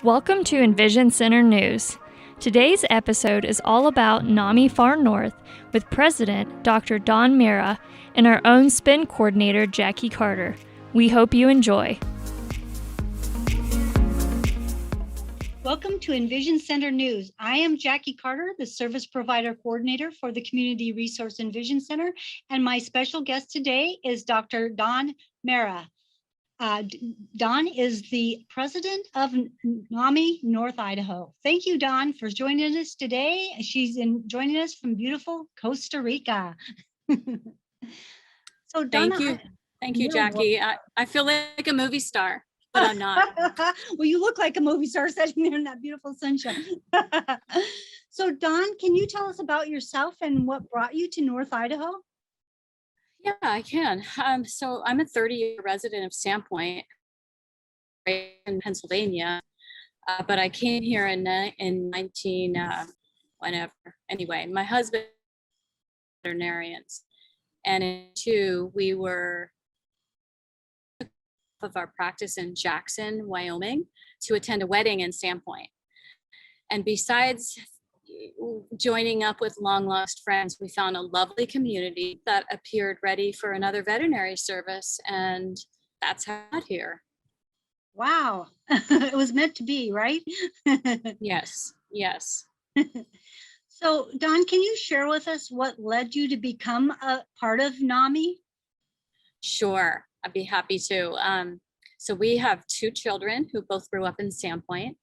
Welcome to EnVision Center News. Today's episode is all about NAMI Far North with President Dr. Don Mira and our own spin coordinator, Jackie Carter. We hope you enjoy. Welcome to EnVision Center News. I am Jackie Carter, the Service Provider Coordinator for the Community Resource EnVision Center, and my special guest today is Dr. Don Mira. Don is the president of NAMI North Idaho. Thank you, Don, for joining us today. She's joining us from beautiful Costa Rica. So, Don, thank you, Jackie. I feel like a movie star, but I'm not. Well, you look like a movie star sitting there in that beautiful sunshine. So, Don, can you tell us about yourself and what brought you to North Idaho? Yeah, I can. So I'm a 30-year resident of Sandpoint in Pennsylvania, but I came here in 19 whenever. Anyway, my husband is veterinarians, and in two we were of our practice in Jackson, Wyoming, to attend a wedding in Sandpoint. And besides joining up with long lost friends, we found a lovely community that appeared ready for another veterinary service, and that's how I got here. Wow. It was meant to be, right? Yes. So, Don, can you share with us what led you to become a part of NAMI? Sure, I'd be happy to. So we have two children who both grew up in Sandpoint,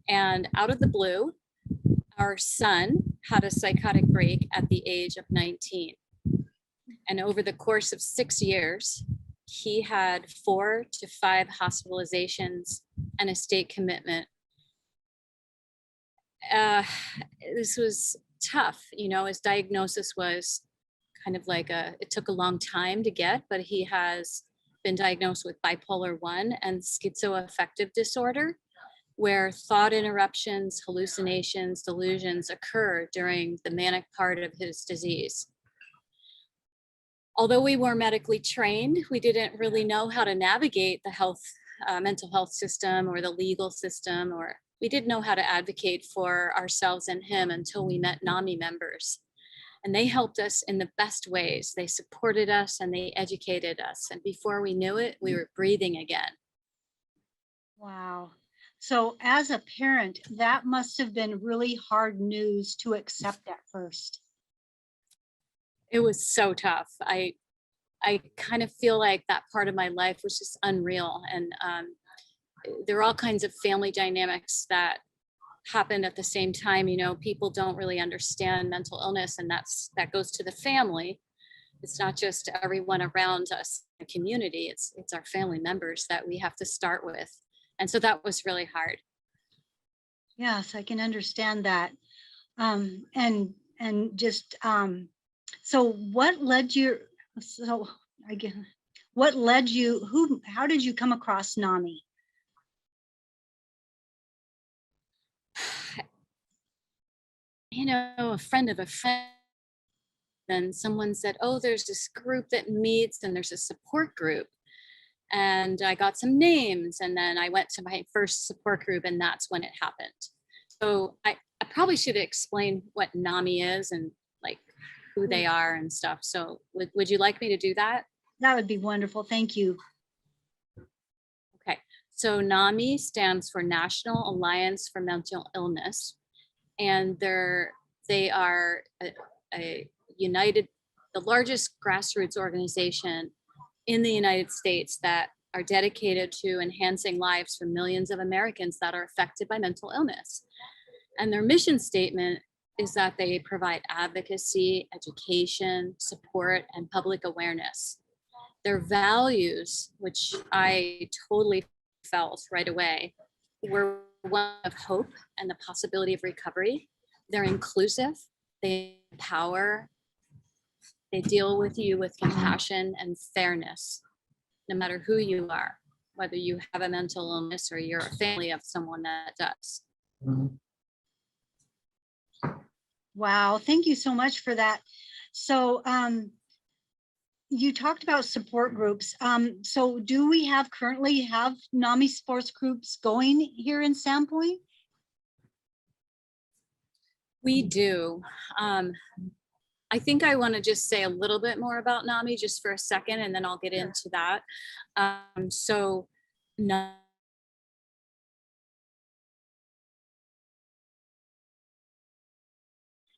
and out of the blue, our son had a psychotic break at the age of 19. And over the course of 6 years, he had 4 to 5 hospitalizations and a state commitment. This was tough. You know, his diagnosis was kind of like it took a long time to get, but he has been diagnosed with bipolar 1 and schizoaffective disorder, where thought interruptions, hallucinations, delusions occur during the manic part of his disease. Although we were medically trained, we didn't really know how to navigate the mental health system or the legal system, or we didn't know how to advocate for ourselves and him until we met NAMI members. And they helped us in the best ways. They supported us and they educated us. And before we knew it, we were breathing again. Wow. So as a parent, that must have been really hard news to accept at first. It was so tough. I kind of feel like that part of my life was just unreal. And there are all kinds of family dynamics that happened at the same time. You know, people don't really understand mental illness, and that goes to the family. It's not just everyone around us in the community. It's our family members that we have to start with. And so that was really hard. Yes, I can understand that. So what led you, how did you come across NAMI? You know, a friend of a friend, and someone said, oh, there's this group that meets and there's a support group. And I got some names, and then I went to my first support group, and that's when it happened. So I probably should explain what NAMI is and like who they are and stuff. So would you like me to do that? That would be wonderful. Thank you. Okay. So NAMI stands for National Alliance for Mental Illness, and they are the largest grassroots organization in the United States that are dedicated to enhancing lives for millions of Americans that are affected by mental illness. And their mission statement is that they provide advocacy, education, support, and public awareness. Their values, which I totally felt right away, were one of hope and the possibility of recovery. They're inclusive, they empower, they deal with you with compassion and fairness, no matter who you are, whether you have a mental illness or you're a family of someone that does. Wow, thank you so much for that. So you talked about support groups. So do we currently have NAMI sports groups going here in Sandpoint? We do. I think I want to just say a little bit more about NAMI just for a second, and then I'll get into that. So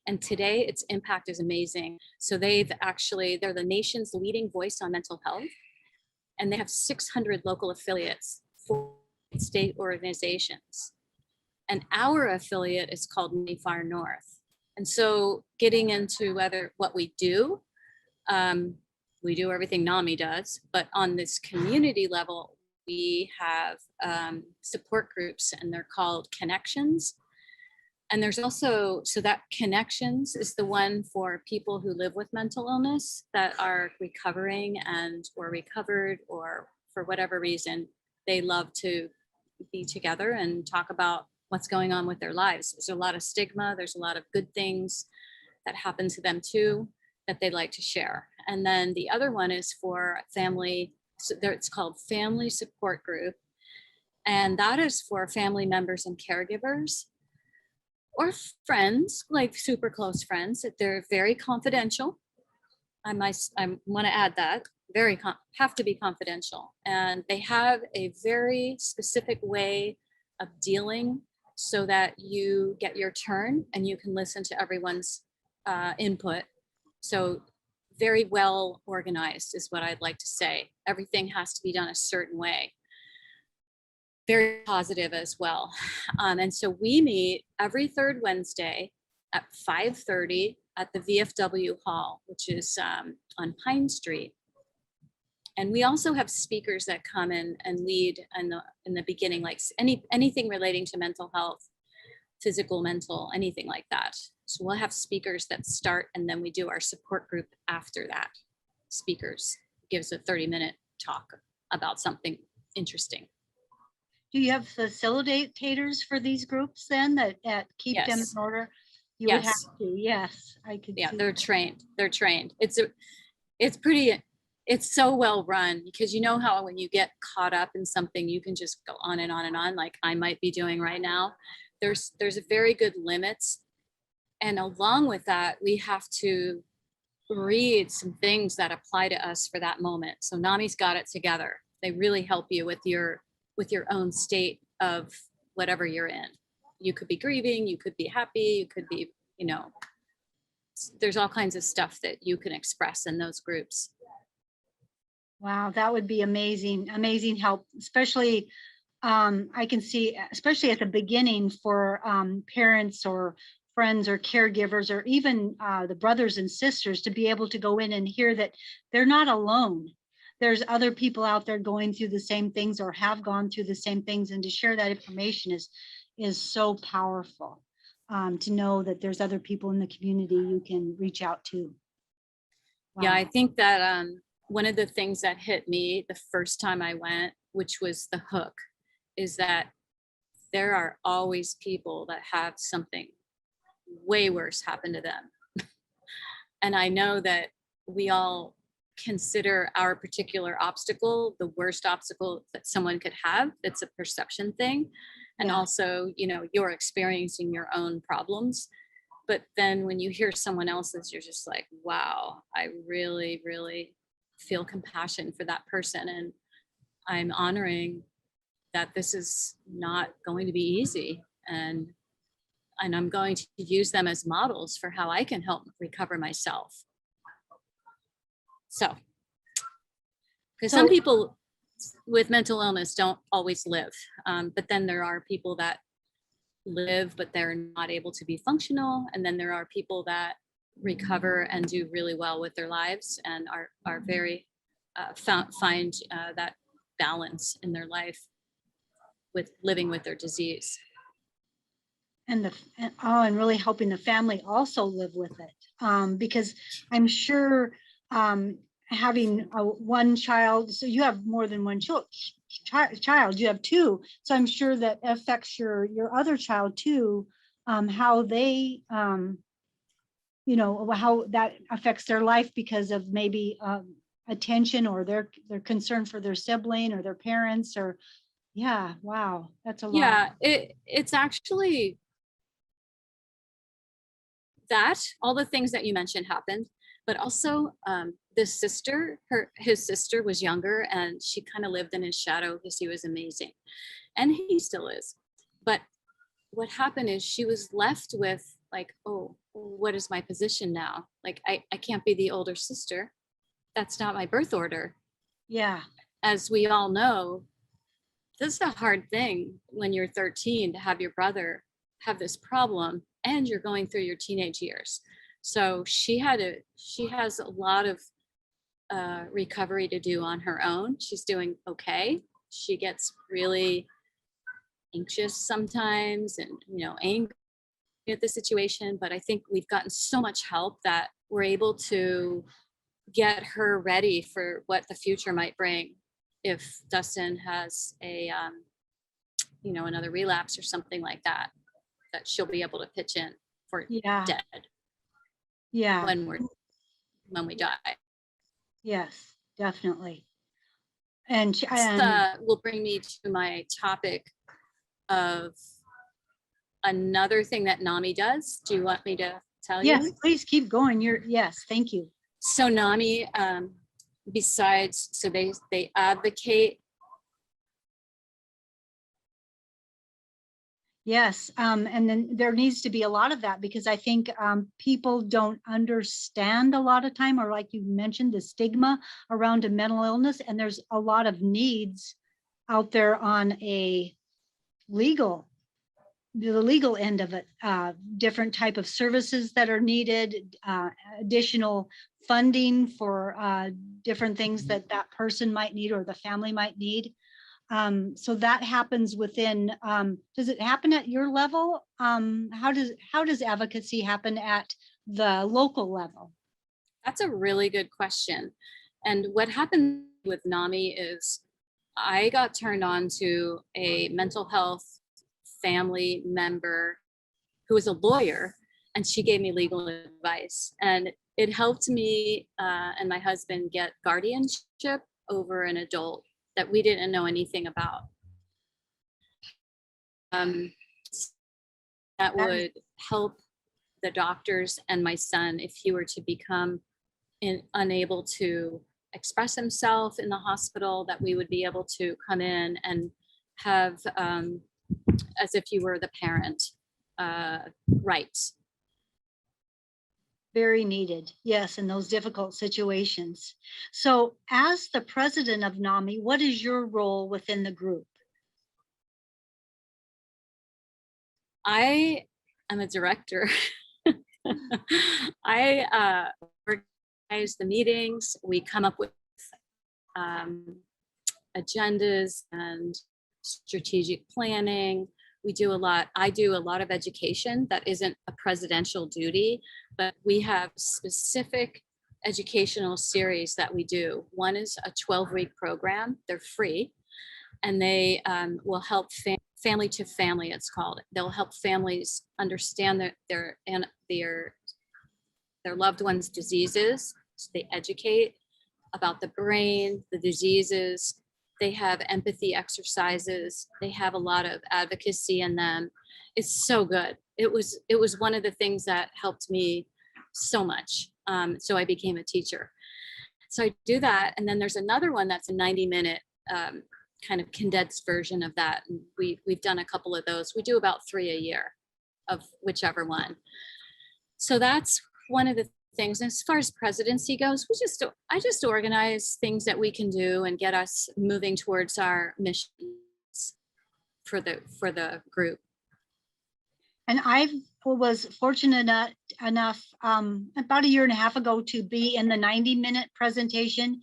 and today its impact is amazing. So they're the nation's leading voice on mental health, and they have 600 local affiliates, 4 state organizations. And our affiliate is called NAMI Far North. And so getting into what we do everything NAMI does, but on this community level, we have support groups, and they're called Connections. And there's also, so that Connections is the one for people who live with mental illness that are recovering or recovered, or for whatever reason, they love to be together and talk about what's going on with their lives. There's a lot of stigma. There's a lot of good things that happen to them too, that they like to share. And then the other one is for family. So it's called Family Support Group. And that is for family members and caregivers, or friends, like super close friends, that they're very confidential. I want to add that have to be confidential, and they have a very specific way of dealing so that you get your turn and you can listen to everyone's input. So very well organized is what I'd like to say. Everything has to be done a certain way. Very positive as well. And so we meet every third Wednesday at 5:30 at the VFW Hall, which is on Pine Street. And we also have speakers that come in and lead in the beginning, like anything relating to mental health, physical, mental, anything like that. So we'll have speakers that start, and then we do our support group after that. Speakers gives a 30-minute talk about something interesting. Do you have facilitators for these groups then that keep them in order? You would have to. Yes, I could. Yeah, they're trained. They're trained. It's so well run, because you know how when you get caught up in something, you can just go on and on and on, like I might be doing right now. There's a very good limits. And along with that, we have to read some things that apply to us for that moment. So NAMI's got it together. They really help you with your own state of whatever you're in. You could be grieving, you could be happy, you could be, there's all kinds of stuff that you can express in those groups. Wow, that would be amazing help, especially I can see, especially at the beginning for parents or friends or caregivers, or even the brothers and sisters, to be able to go in and hear that they're not alone. There's other people out there going through the same things or have gone through the same things, and to share that information is so powerful. To know that there's other people in the community you can reach out to. Wow. Yeah, I think that one of the things that hit me the first time I went, which was the hook, is that there are always people that have something way worse happen to them. And I know that we all consider our particular obstacle the worst obstacle that someone could have. It's a perception thing. And also, you're experiencing your own problems. But then when you hear someone else's, you're just like, wow, I really, really feel compassion for that person. And I'm honoring that this is not going to be easy. And I'm going to use them as models for how I can help recover myself. So, because some people with mental illness don't always live, but then there are people that live, but they're not able to be functional. And then there are people that recover and do really well with their lives and are very, find that balance in their life with living with their disease. And really helping the family also live with it. Because I'm sure having one child, so you have more than one child, you have two. So I'm sure that affects your other child too, how they, how that affects their life because of maybe attention, or their concern for their sibling or their parents, or yeah, wow, that's a lot. Yeah, it's actually that all the things that you mentioned happened, but also his sister was younger, and she kind of lived in his shadow because he was amazing, and he still is. But what happened is she was left with like, oh, what is my position now? Like, I can't be the older sister. That's not my birth order. Yeah. As we all know, this is a hard thing when you're 13 to have your brother have this problem and you're going through your teenage years. So she has a lot of recovery to do on her own. She's doing okay. She gets really anxious sometimes and, angry at the situation, but I think we've gotten so much help that we're able to get her ready for what the future might bring if Dustin has another relapse or something like that she'll be able to pitch in for dead when we die. Yes, definitely. And will bring me to my topic of another thing that NAMI does. Do you want me to tell you? Yes, please keep going. Yes, thank you. So NAMI, they advocate. Yes, and then there needs to be a lot of that, because I think people don't understand a lot of time, or like you mentioned, the stigma around a mental illness, and there's a lot of needs out there on the legal end of it, different type of services that are needed, additional funding for different things that person might need or the family might need. So that happens within, does it happen at your level? How does advocacy happen at the local level? That's a really good question. And what happened with NAMI is I got turned on to a mental health family member who was a lawyer, and she gave me legal advice. And it helped me and my husband get guardianship over an adult that we didn't know anything about. That would help the doctors and my son if he were to become unable to express himself in the hospital, that we would be able to come in and have, as if you were the parent, rights. Very needed, yes, in those difficult situations. So as the president of NAMI, what is your role within the group? I am a director. I organize the meetings. We come up with agendas and strategic planning. I do a lot of education that isn't a presidential duty, but we have specific educational series that we do. One is a 12-week program. They're free, and they will help family to family, it's called. They'll help families understand their loved ones' diseases. So they educate about the brain, the diseases. They have empathy exercises. They have a lot of advocacy in them. It's so good. It was one of the things that helped me so much. So I became a teacher. So I do that. And then there's another one that's a 90-minute kind of condensed version of that. And we've done a couple of those. We do about 3 a year of whichever one. So that's one of the things. As far as presidency goes, I just organize things that we can do and get us moving towards our missions for the group. And I was fortunate enough about 1.5 years ago to be in the 90-minute presentation.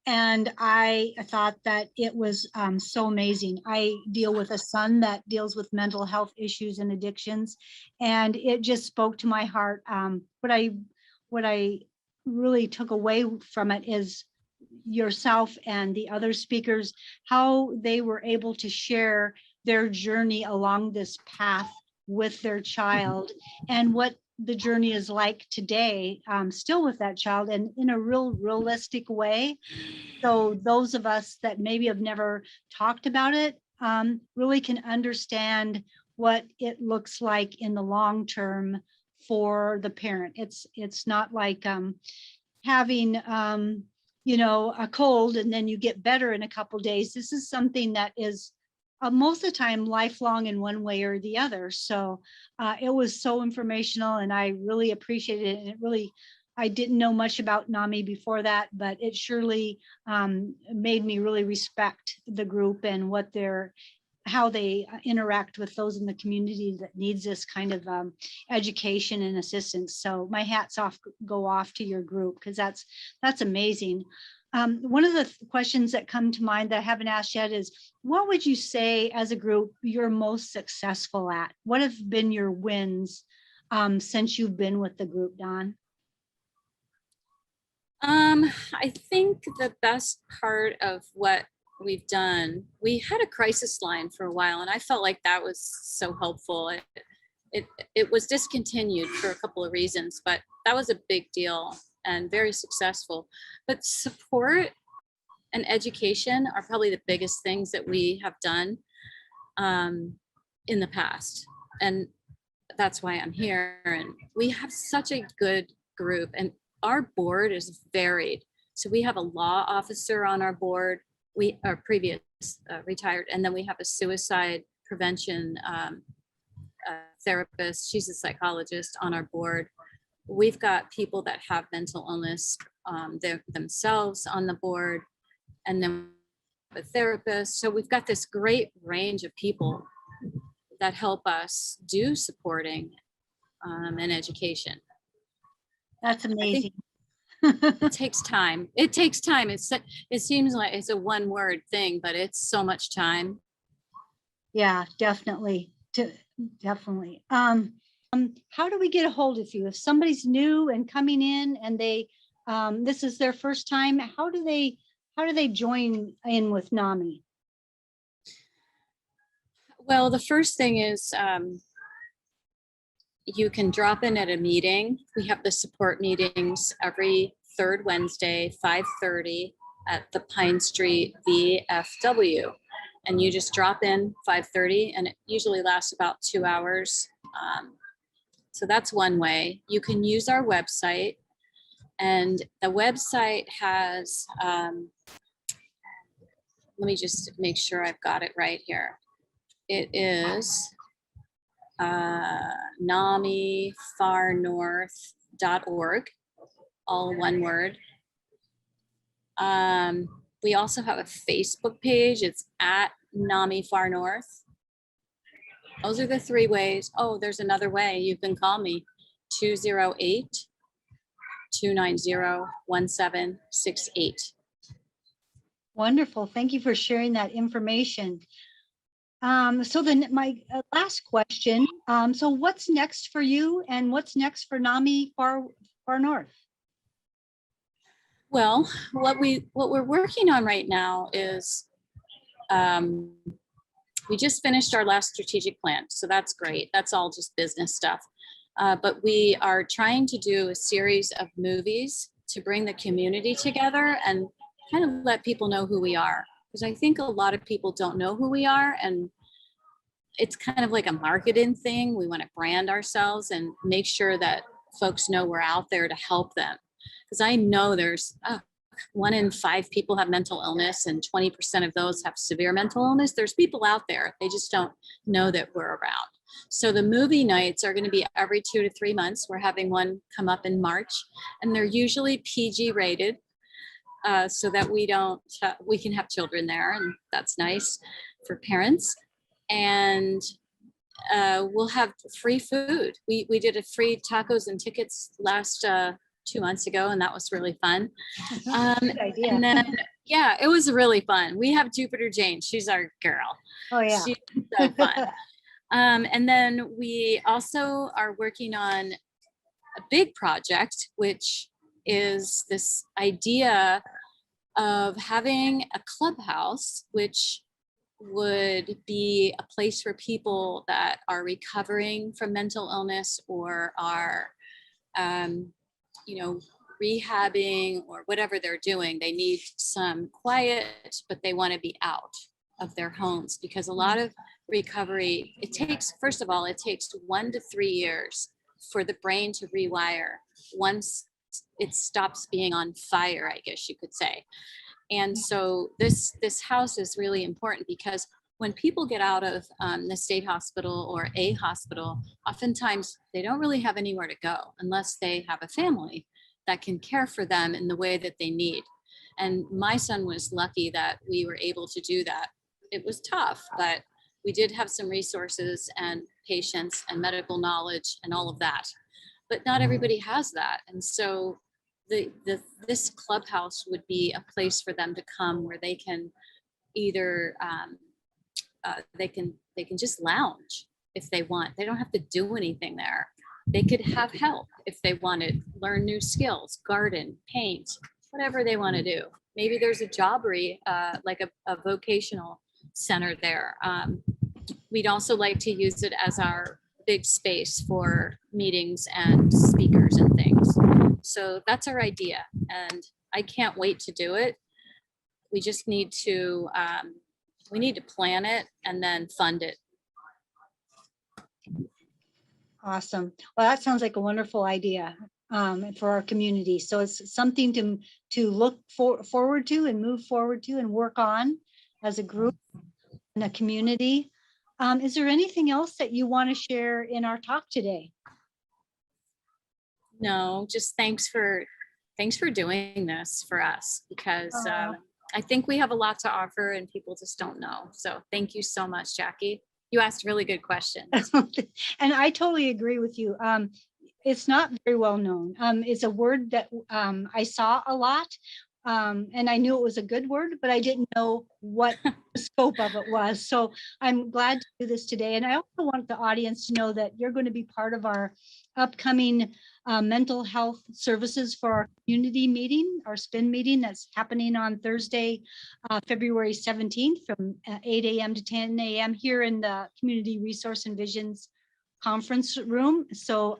And I thought that it was so amazing. I deal with a son that deals with mental health issues and addictions, and it just spoke to my heart. What I really took away from it is yourself and the other speakers, how they were able to share their journey along this path with their child, and what the journey is like today, still with that child, and in a realistic way. So those of us that maybe have never talked about it really can understand what it looks like in the long term for the parent. It's not like having a cold and then you get better in a couple days. This is something that is most of the time lifelong in one way or the other. So it was so informational, and I really appreciated it. And it really, I didn't know much about NAMI before that, but it surely made me really respect the group and how they interact with those in the community that needs this kind of education and assistance. So my hats go off to your group, because that's amazing. One of the questions that come to mind that I haven't asked yet is, what would you say as a group you're most successful at? What have been your wins since you've been with the group, Dawn? I think the best part of what we've done, we had a crisis line for a while, and I felt like that was so helpful. It was discontinued for a couple of reasons, but that was a big deal and very successful. But support and education are probably the biggest things that we have done in the past. And that's why I'm here. And we have such a good group, and our board is varied. So we have a law officer on our board. We are previous retired, and then we have a suicide prevention therapist. She's a psychologist on our board. We've got people that have mental illness themselves on the board, and then a therapist. So we've got this great range of people that help us do supporting and education. That's amazing. It takes time. It takes time. It seems like it's a one word thing, but it's so much time. Yeah, definitely. Definitely. How do we get a hold of you? If somebody's new and coming in and they this is their first time, how do they join in with NAMI? Well, the first thing is you can drop in at a meeting. We have the support meetings every third Wednesday, 5:30 at the Pine Street VFW. And you just drop in 5:30, and it usually lasts about 2 hours. So that's one way. You can use our website, and the website has, let me just make sure I've got it right here. It is namifarnorth.org, all one word. We also have a Facebook page. It's at NAMI Far North. Those are the three ways. Oh, there's another way. You can call me 208-290-1768. Wonderful. Thank you for sharing that information. So then my last question. So what's next for you, and what's next for NAMI Far North? Well, what we're working on right now is we just finished our last strategic plan, so that's great. That's all just business stuff. But we are trying to do a series of movies to bring the community together and kind of let people know who we are. Because I think a lot of people don't know who we are, and it's kind of like a marketing thing. We want to brand ourselves and make sure that folks know we're out there to help them. Because I know there's 1 in 5 people have mental illness, and 20% of those have severe mental illness. There's people out there. They just don't know that we're around. So the movie nights are going to be every 2 to 3 months. We're having one come up in March, and they're usually PG rated, so that we can have children there, and that's nice for parents. And we'll have free food. We did a free tacos and tickets last 2 months ago, and that was really fun. Good idea. And then, yeah, it was really fun. We have Jupiter Jane. She's our girl. Oh yeah. She's so fun. And then we also are working on a big project, which is this idea of having a clubhouse, which would be a place for people that are recovering from mental illness or are, rehabbing or whatever they're doing. They need some quiet, but they want to be out of their homes, because a lot of recovery, first of all, it takes 1 to 3 years for the brain to rewire once it stops being on fire, I guess you could say. And so this house is really important, because when people get out of the state hospital or a hospital, oftentimes they don't really have anywhere to go unless they have a family that can care for them in the way that they need. And my son was lucky that we were able to do that. It was tough, but we did have some resources and patience and medical knowledge and all of that. But not everybody has that. And so this clubhouse would be a place for them to come where they can either they can just lounge if they want. They don't have to do anything there. They could have help if they wanted, learn new skills, garden, paint, whatever they want to do. Maybe there's a jobbery, like a vocational center there. We'd also like to use it as our big space for meetings and speakers and things. So that's our idea, and I can't wait to do it. We just need to plan it and then fund it. Awesome. Well, that sounds like a wonderful idea for our community. So it's something to look forward to and move forward to and work on as a group and a community. Is there anything else that you want to share in our talk today? No, just thanks for doing this for us, because I think we have a lot to offer and people just don't know. So thank you so much, Jackie. You asked really good questions. And I totally agree with you. It's not very well known. It's a word that I saw a lot, and I knew it was a good word, but I didn't know what the scope of it was. So I'm glad to do this today. And I also want the audience to know that you're going to be part of our upcoming mental health services for our community meeting, our SPIN meeting that's happening on Thursday, February 17th from 8 a.m. to 10 a.m. here in the Community Resource and Visions conference room. So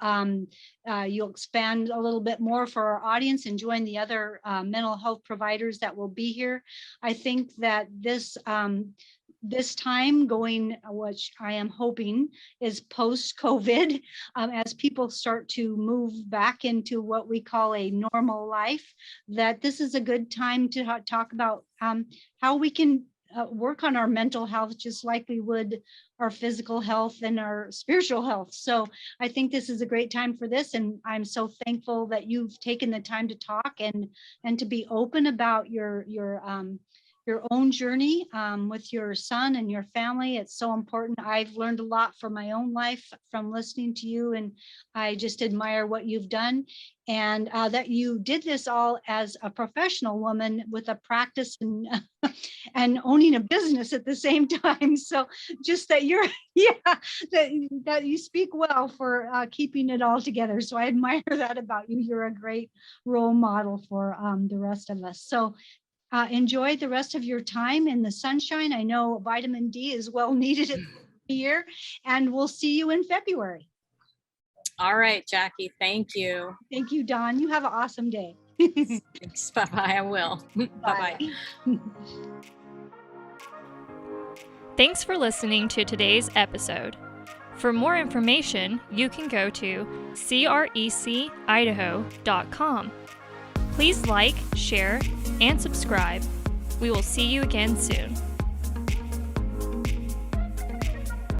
you'll expand a little bit more for our audience and join the other mental health providers that will be here. I think that this time going, which I am hoping is post-COVID, as people start to move back into what we call a normal life, that this is a good time to talk about how we can work on our mental health just like we would our physical health and our spiritual health. So I think this is a great time for this, and I'm so thankful that you've taken the time to talk and to be open about your own journey with your son and your family. It's so important. I've learned a lot from my own life from listening to you, and I just admire what you've done, and that you did this all as a professional woman with a practice and owning a business at the same time. So just that you're, that you speak well for keeping it all together. So I admire that about you. You're a great role model for the rest of us. So enjoy the rest of your time in the sunshine. I know vitamin D is well needed at the year, and we'll see you in February. All right, Jackie, thank you. Thank you, Dawn. You have an awesome day. Thanks. Bye-bye. I will. Bye-bye. Thanks for listening to today's episode. For more information, you can go to crecidaho.com. Please like, share, and subscribe. We will see you again soon.